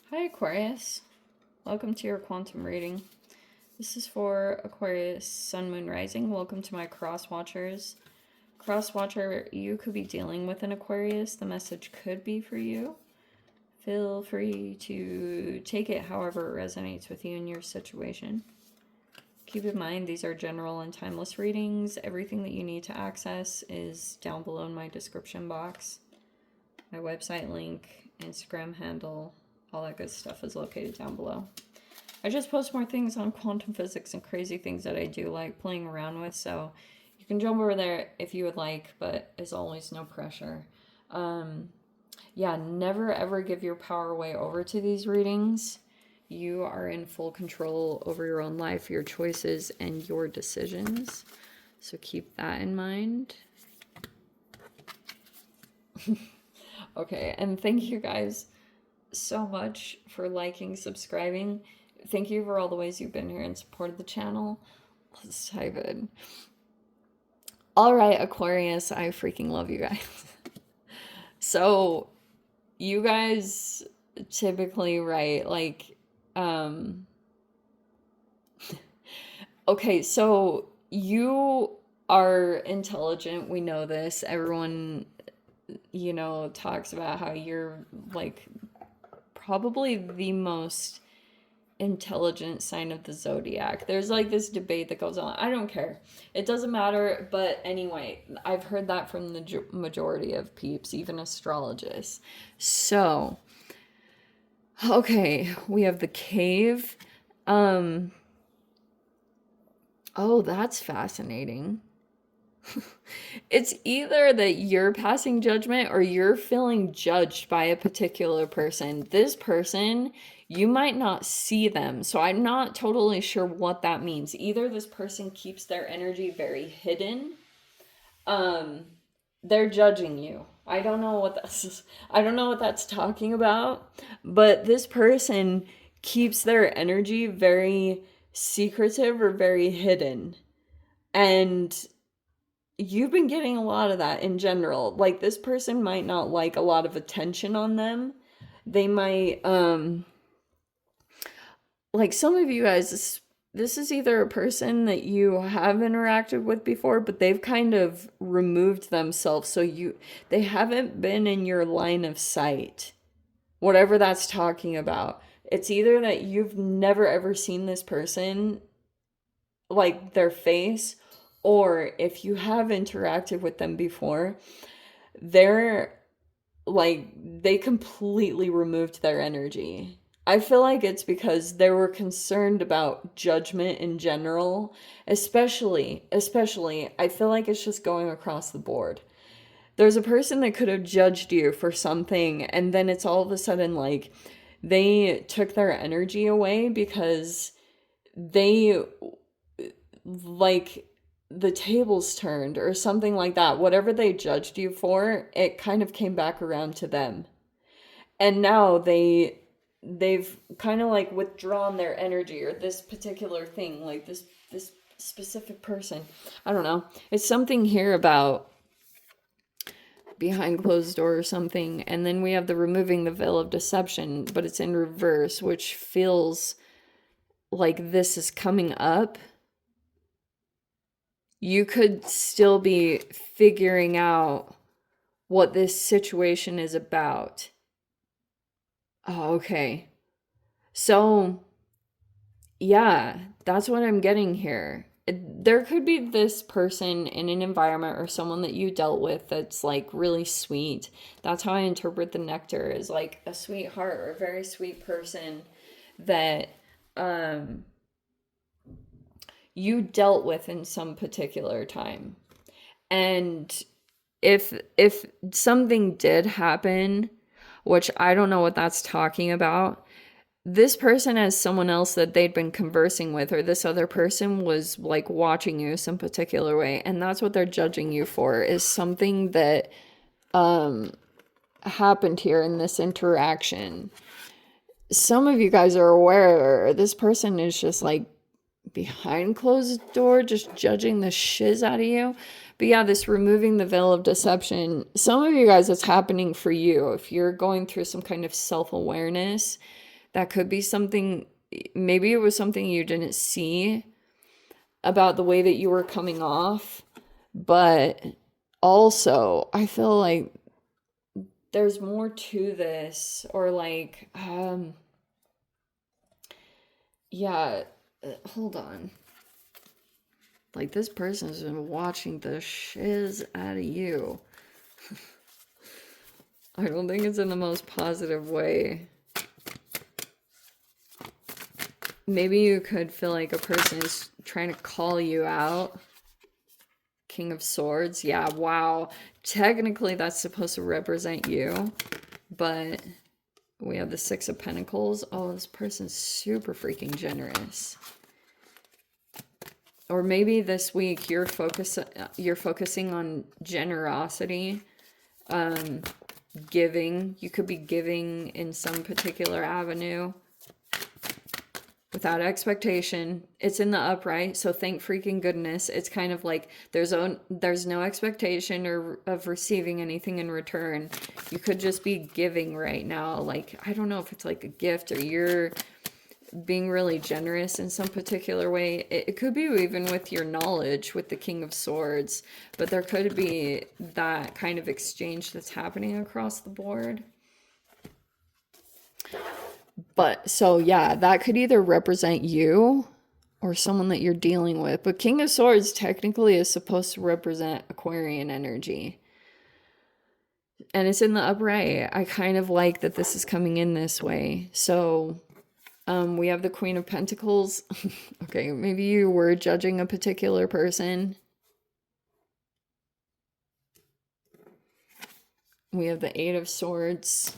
Hi Aquarius, welcome to your quantum reading. This is for Aquarius Sun Moon Rising. Welcome to my cross watchers. Cross watcher, you could be dealing with an Aquarius. The message could be for you. Feel free to take it however it resonates with you in your situation. Keep in mind these are general and timeless readings. Everything that you need to access is down below in my description box. My website link, Instagram handle, all that good stuff is located down below. I just post more things on quantum physics and crazy things that I do like playing around with, so you can jump over there if you would like, but as always, no pressure. Yeah, never ever give your power away over to these readings. You are in full control over your own life, your choices, and your decisions. So keep that in mind. Okay, and thank you guys so much for liking, subscribing. Thank you for all the ways you've been here and supported the channel. Let's dive in. All right, Aquarius, I freaking love you guys. So, you guys typically write like, okay, so you are intelligent. We know this. Everyone, you know, talks about how you're like probably the most intelligent sign of the zodiac. There's like this debate that goes on. I don't care. It doesn't matter. But anyway, I've heard that from the majority of peeps, even astrologists. So, okay, we have the cave. Oh, that's fascinating. It's either that you're passing judgment or you're feeling judged by a particular person. This person, you might not see them. So I'm not totally sure what that means. Either this person keeps their energy very hidden. They're judging you. I don't know what that's talking about, but this person keeps their energy very secretive or very hidden. And you've been getting a lot of that in general. Like, this person might not like a lot of attention on them. They might, like some of you guys, this is either a person that you have interacted with before, but they've kind of removed themselves. So they haven't been in your line of sight. Whatever that's talking about. It's either that you've never ever seen this person, like their face, or if you have interacted with them before, they're like, they completely removed their energy. I feel like it's because they were concerned about judgment in general, especially, I feel like it's just going across the board. There's a person that could have judged you for something, and then it's all of a sudden like they took their energy away because they, like, the tables turned or something like that. Whatever they judged you for, it kind of came back around to them. And now they've kind of like withdrawn their energy, or this particular thing, like this specific person. I don't know. It's something here about behind closed door or something. And then we have the removing the veil of deception, but it's in reverse, which feels like this is coming up. You could still be figuring out what this situation is about. Oh, okay. So, yeah, that's what I'm getting here. There could be this person in an environment or someone that you dealt with that's like really sweet. That's how I interpret the nectar, is like a sweetheart or a very sweet person that you dealt with in some particular time. And if something did happen, which I don't know what that's talking about, this person has someone else that they'd been conversing with, or this other person was like watching you some particular way, and that's what they're judging you for, is something that happened here in this interaction. Some of you guys are aware this person is just like behind closed door, just judging the shiz out of you. But yeah, this removing the veil of deception, some of you guys, it's happening for you. If you're going through some kind of self-awareness, That could be something, maybe it was something you didn't see about the way that you were coming off, but also I feel like there's more to this, or like, yeah, hold on. Like, this person's been watching the shiz out of you. I don't think it's in the most positive way. Maybe you could feel like a person is trying to call you out. King of Swords. Yeah, wow. Technically, that's supposed to represent you. But we have the Six of Pentacles. Oh, this person's super freaking generous. Or maybe this week you're focusing on generosity, giving. You could be giving in some particular avenue without expectation. It's in the upright, so thank freaking goodness. It's kind of like there's no expectation of receiving anything in return. You could just be giving right now. Like, I don't know if it's like a gift, or you're being really generous in some particular way. It could be even with your knowledge with the King of Swords, but there could be that kind of exchange that's happening across the board. But so yeah, that could either represent you or someone that you're dealing with. But King of Swords technically is supposed to represent Aquarian energy. And it's in the upright. I kind of like that this is coming in this way. So we have the Queen of Pentacles. Okay, maybe you were judging a particular person. We have the Eight of Swords.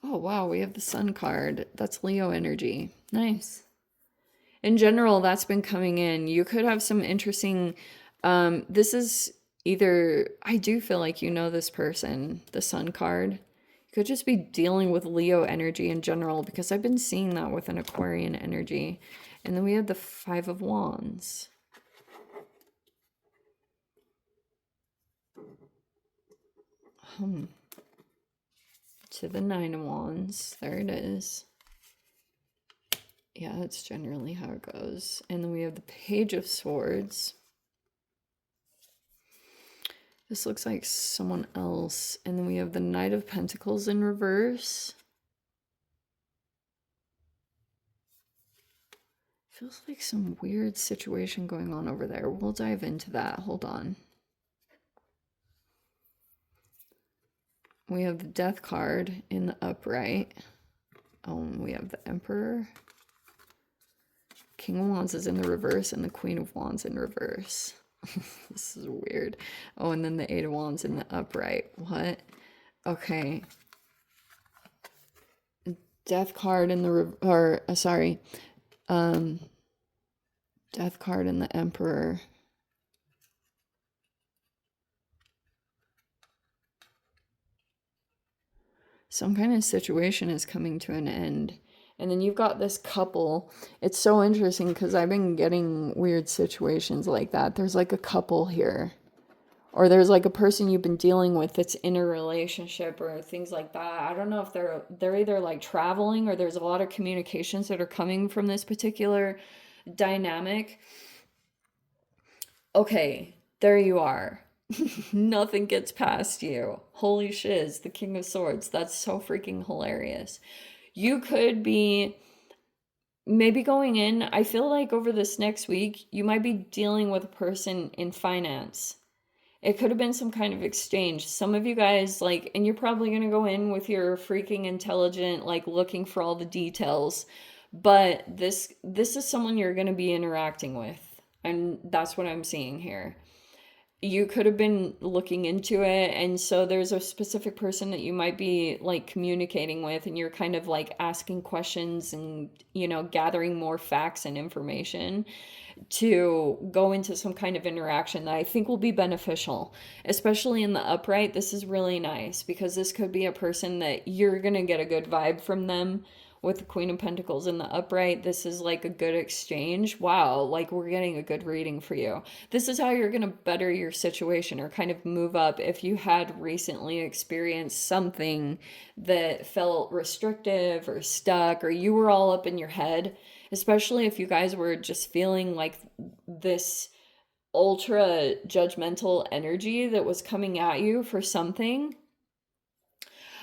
Oh, wow, we have the Sun card. That's Leo energy. Nice. In general, that's been coming in. You could have some interesting... this is either... I do feel like you know this person, the Sun card. Could just be dealing with Leo energy in general, because I've been seeing that with an Aquarian energy. And then we have the Five of Wands. To the Nine of Wands. There it is. Yeah, that's generally how it goes. And then we have the Page of Swords. This looks like someone else. And then we have the Knight of Pentacles in reverse. Feels like some weird situation going on over there. We'll dive into that. Hold on. We have the Death card in the upright. Oh, and we have the Emperor. King of Wands is in the reverse, and the Queen of Wands in reverse. This is weird. Oh, and then the Eight of Wands in the upright. What? Okay. Death card in the Death card in the Emperor. Some kind of situation is coming to an end. And then you've got this couple. It's so interesting because I've been getting weird situations like that. There's like a couple here. Or there's like a person you've been dealing with that's in a relationship or things like that. I don't know if they're either like traveling, or there's a lot of communications that are coming from this particular dynamic. Okay, there you are. Nothing gets past you. Holy shiz, the King of Swords. That's so freaking hilarious. You could be maybe going in, I feel like over this next week, you might be dealing with a person in finance. It could have been some kind of exchange. Some of you guys, like, and you're probably going to go in with your freaking intelligent, like, looking for all the details. But this is someone you're going to be interacting with. And that's what I'm seeing here. You could have been looking into it, and so there's a specific person that you might be like communicating with, and you're kind of like asking questions and, you know, gathering more facts and information to go into some kind of interaction that I think will be beneficial, especially in the upright. This is really nice because this could be a person that you're gonna get a good vibe from them with the Queen of Pentacles in the upright. This is like a good exchange. Wow, like we're getting a good reading for you. This is how you're going to better your situation or kind of move up if you had recently experienced something that felt restrictive or stuck, or you were all up in your head, especially if you guys were just feeling like this ultra judgmental energy that was coming at you for something.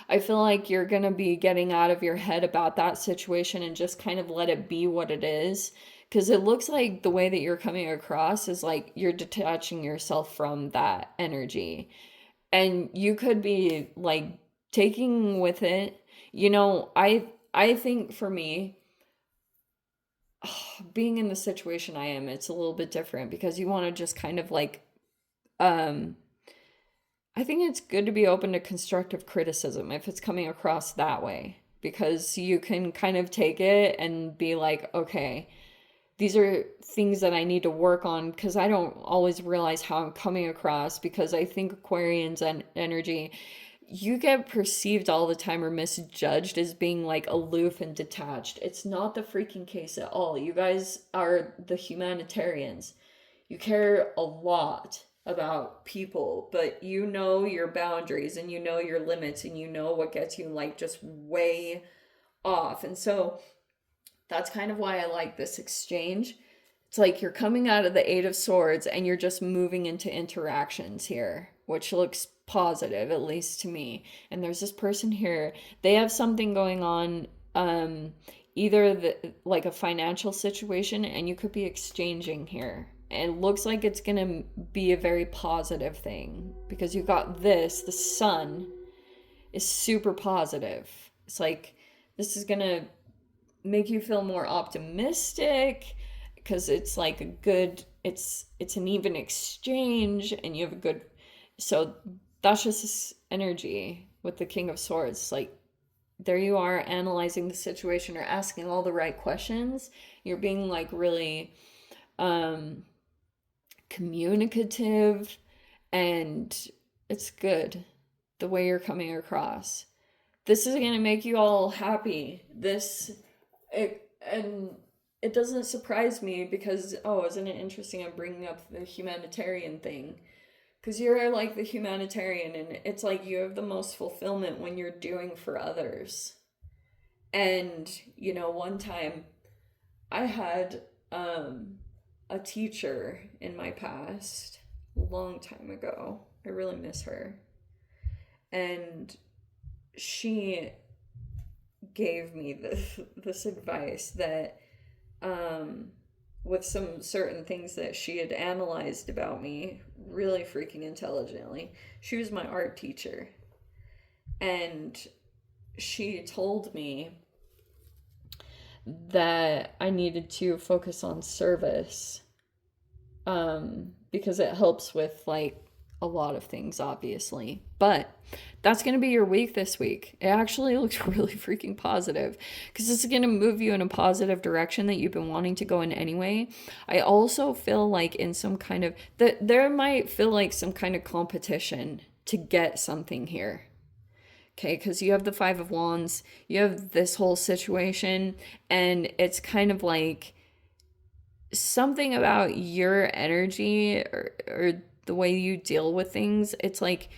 I feel like you're going to be getting out of your head about that situation and just kind of let it be what it is. Because it looks like the way that you're coming across is like you're detaching yourself from that energy. And you could be like taking with it. You know, I think for me, being in the situation I am, it's a little bit different because you want to just kind of like um I think it's good to be open to constructive criticism if it's coming across that way, because you can kind of take it and be like, okay, these are things that I need to work on, because I don't always realize how I'm coming across, because I think Aquarians and energy, you get perceived all the time or misjudged as being like aloof and detached. It's not the freaking case at all. You guys are the humanitarians. You care a lot about people, but you know your boundaries and you know your limits and you know what gets you like just way off. And so that's kind of why I like this exchange. It's like you're coming out of the Eight of Swords and you're just moving into interactions here, which looks positive, at least to me. And there's this person here, they have something going on, either like a financial situation, and you could be exchanging here. And it looks like it's going to be a very positive thing, because you got this, the sun is super positive. It's like this is going to make you feel more optimistic, because it's like a good, it's an even exchange, and you have a good, so that's just this energy with the King of Swords. Like there you are analyzing the situation or asking all the right questions. You're being like really communicative, and it's good the way you're coming across. This is going to make you all happy. And it doesn't surprise me, because, oh, isn't it interesting I'm bringing up the humanitarian thing? Because you're like the humanitarian, and it's like you have the most fulfillment when you're doing for others. And, you know, one time I had a teacher in my past, a long time ago. I really miss her. And she gave me this advice that with some certain things that she had analyzed about me really freaking intelligently. She was my art teacher, and she told me that I needed to focus on service, because it helps with like a lot of things, obviously. But that's going to be your week this week. It actually looks really freaking positive, because this is going to move you in a positive direction that you've been wanting to go in anyway. I also feel like in some kind of, that there might feel like some kind of competition to get something here. Okay, because you have the Five of Wands, you have this whole situation, and it's kind of like something about your energy, or the way you deal with things. It's like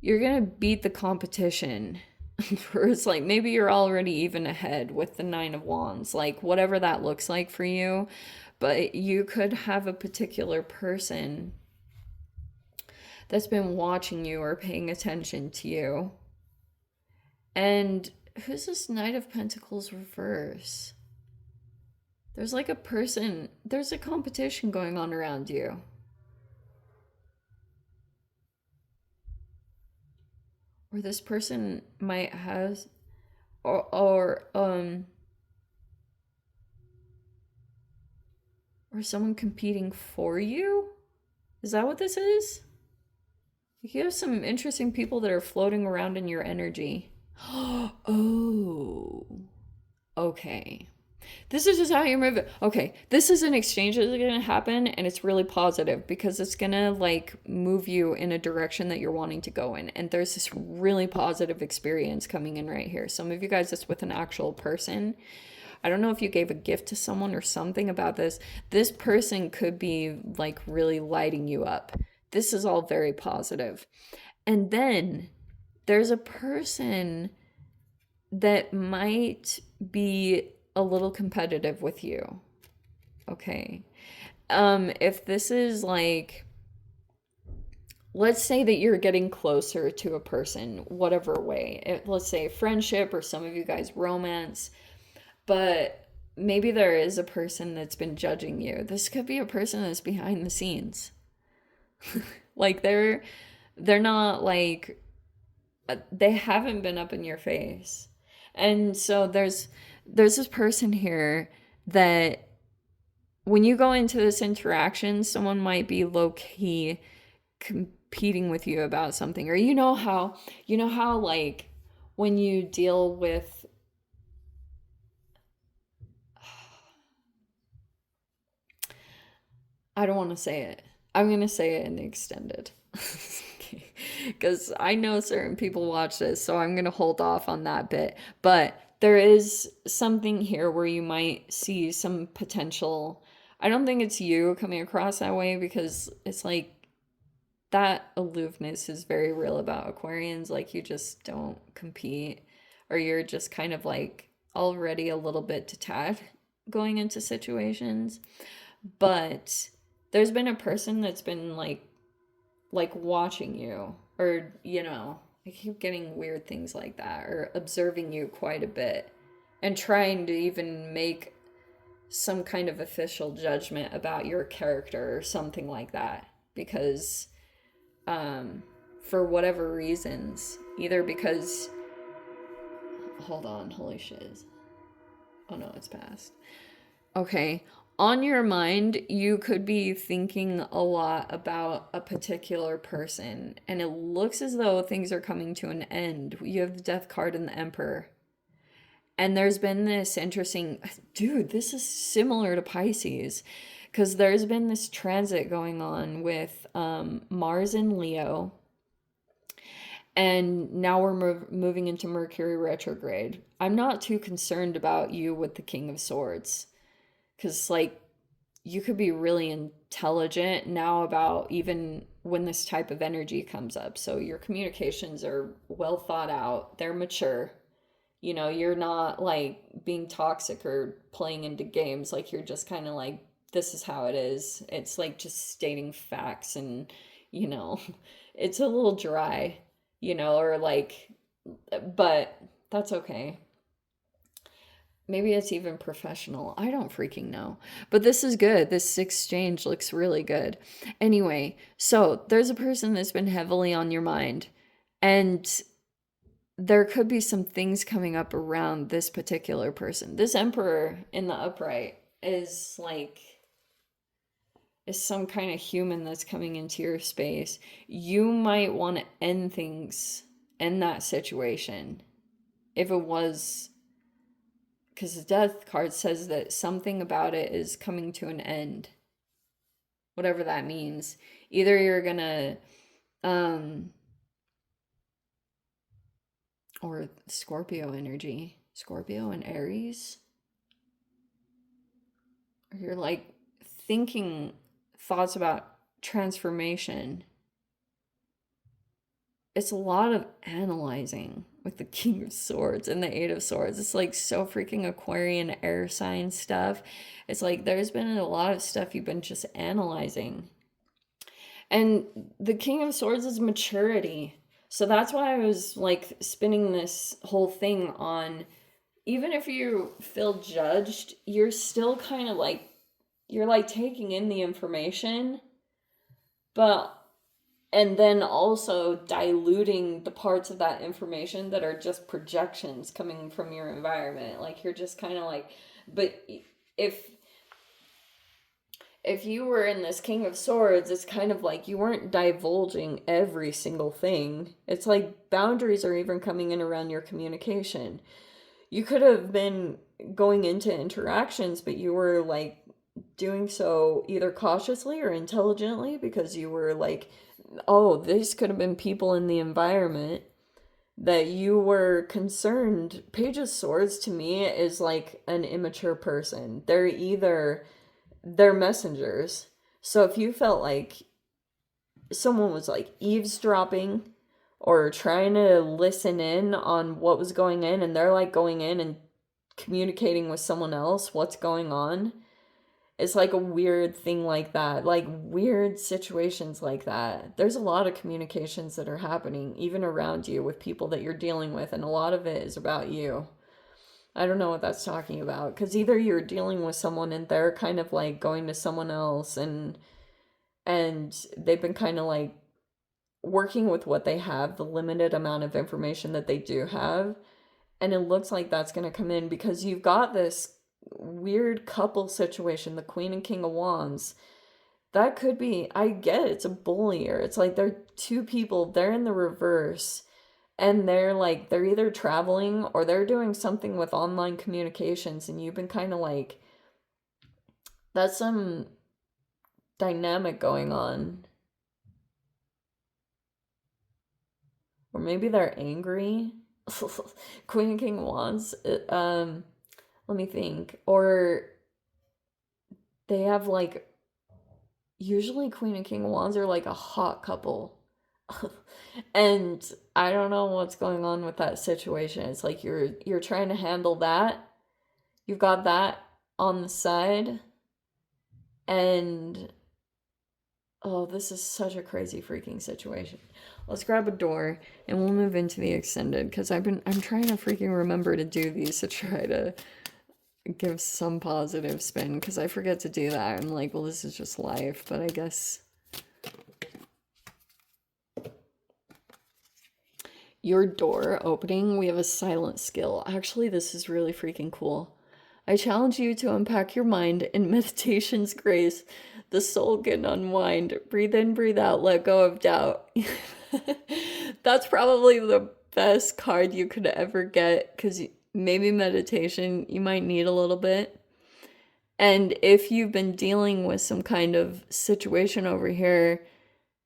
you're gonna beat the competition. Or it's like maybe you're already even ahead with the Nine of Wands, like whatever that looks like for you. But you could have a particular person that's been watching you or paying attention to you. And who's this Knight of Pentacles reverse? There's like a person, there's a competition going on around you. Or this person might have, or someone competing for you? Is that what this is? You have some interesting people that are floating around in your energy. Oh, okay. This is just how you move it. Okay, this is an exchange that's going to happen, and it's really positive because it's going to like move you in a direction that you're wanting to go in. And there's this really positive experience coming in right here. Some of you guys, it's with an actual person. I don't know if you gave a gift to someone or something about this. This person could be like really lighting you up. This is all very positive. And then there's a person that might be a little competitive with you. Okay. If this is like, let's say that you're getting closer to a person, whatever way, let's say friendship, or some of you guys romance, but maybe there is a person that's been judging you. This could be a person that's behind the scenes. Like they're not like, they haven't been up in your face. And so there's this person here that when you go into this interaction, someone might be low-key competing with you about something. Or you know how like when you deal with I don't want to say it. I'm going to say it in the extended. Because I know certain people watch this, so I'm going to hold off on that bit. But there is something here where you might see some potential. I don't think it's you coming across that way, because it's like that aloofness is very real about Aquarians. Like, you just don't compete, or you're just kind of like already a little bit detached going into situations. But there's been a person that's been like watching you, or I keep getting weird things like that, or observing you quite a bit and trying to even make some kind of official judgment about your character or something like that, because for whatever reasons, either because, hold on, holy shit, oh no, it's past. Okay, on your mind, you could be thinking a lot about a particular person, and it looks as though things are coming to an end. You have the Death card and the Emperor. And there's been this interesting, dude, this is similar to Pisces, because there's been this transit going on with Mars in Leo, and now we're moving into Mercury retrograde. I'm not too concerned about you with the King of Swords, because like you could be really intelligent now about even when this type of energy comes up. So your communications are well thought out, they're mature. You're not like being toxic or playing into games. Like, you're just kind of like, this is how it is. It's like just stating facts, and it's a little dry, or like, but that's okay. Maybe it's even professional. I don't freaking know. But this is good. This exchange looks really good. Anyway, so there's a person that's been heavily on your mind, and there could be some things coming up around this particular person. This Emperor in the upright is some kind of human that's coming into your space. You might want to end things in that situation. If it was, because the Death card says that something about it is coming to an end. Whatever that means. Either you're gonna or Scorpio energy, Scorpio and Aries, or you're like thinking thoughts about transformation. It's a lot of analyzing with the King of Swords and the Eight of Swords. It's like so freaking Aquarian air sign stuff. It's like there's been a lot of stuff you've been just analyzing. And the King of Swords is maturity. So that's why I was like spinning this whole thing on, even if you feel judged, you're still kind of like, you're like taking in the information, and then also diluting the parts of that information that are just projections coming from your environment. Like, you're just kind of like, but if you were in this King of Swords, it's kind of like you weren't divulging every single thing. It's like boundaries are even coming in around your communication. you could have been going into interactions, but you were like doing so either cautiously or intelligently because you were like, oh, these could have been people in the environment that you were concerned. Page of Swords to me is like an immature person. They're messengers. So if you felt like someone was like eavesdropping or trying to listen in on what was going in, and they're like going in and communicating with someone else what's going on, it's like a weird thing like that, like weird situations like that. There's a lot of communications that are happening even around you with people that you're dealing with, and a lot of it is about you. I don't know what that's talking about, because either you're dealing with someone and they're kind of like going to someone else, and they've been kind of like working with what they have, the limited amount of information that they do have, and it looks like that's going to come in because you've got this weird couple situation, the Queen and King of Wands. That could be, I get it, it's a bullier. It's like they're two people, they're in the reverse, and they're either traveling or they're doing something with online communications, and you've been kind of like, that's some dynamic going on. Or maybe they're angry. Queen and King of Wands. Let me think. Or they have like, usually Queen and King of Wands are like a hot couple. And I don't know what's going on with that situation. It's like you're trying to handle that. You've got that on the side. And oh, this is such a crazy freaking situation. Let's grab a door and we'll move into the extended, because I'm trying to freaking remember to do these to try to give some positive spin, because I forget to do that. I'm like, well, this is just life, but I guess your door opening, we have a silent skill. Actually, this is really freaking cool. I challenge you to unpack your mind in meditation's grace. The soul can unwind. Breathe in, breathe out, let go of doubt. That's probably the best card you could ever get, because maybe meditation, you might need a little bit. And if you've been dealing with some kind of situation over here,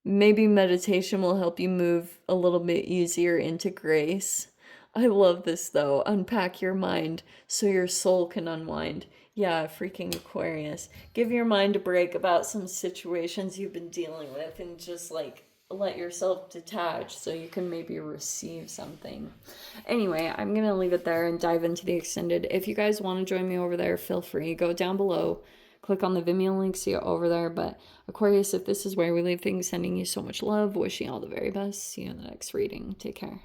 maybe meditation will help you move a little bit easier into grace. I love this though. Unpack your mind so your soul can unwind. Yeah, freaking Aquarius. Give your mind a break about some situations you've been dealing with and just like let yourself detach so you can maybe receive something. Anyway, I'm going to leave it there and dive into the extended. If you guys want to join me over there, feel free. Go down below. Click on the Vimeo link, see it over there. But Aquarius, if this is where we leave things, sending you so much love. Wishing you all the very best. See you in the next reading. Take care.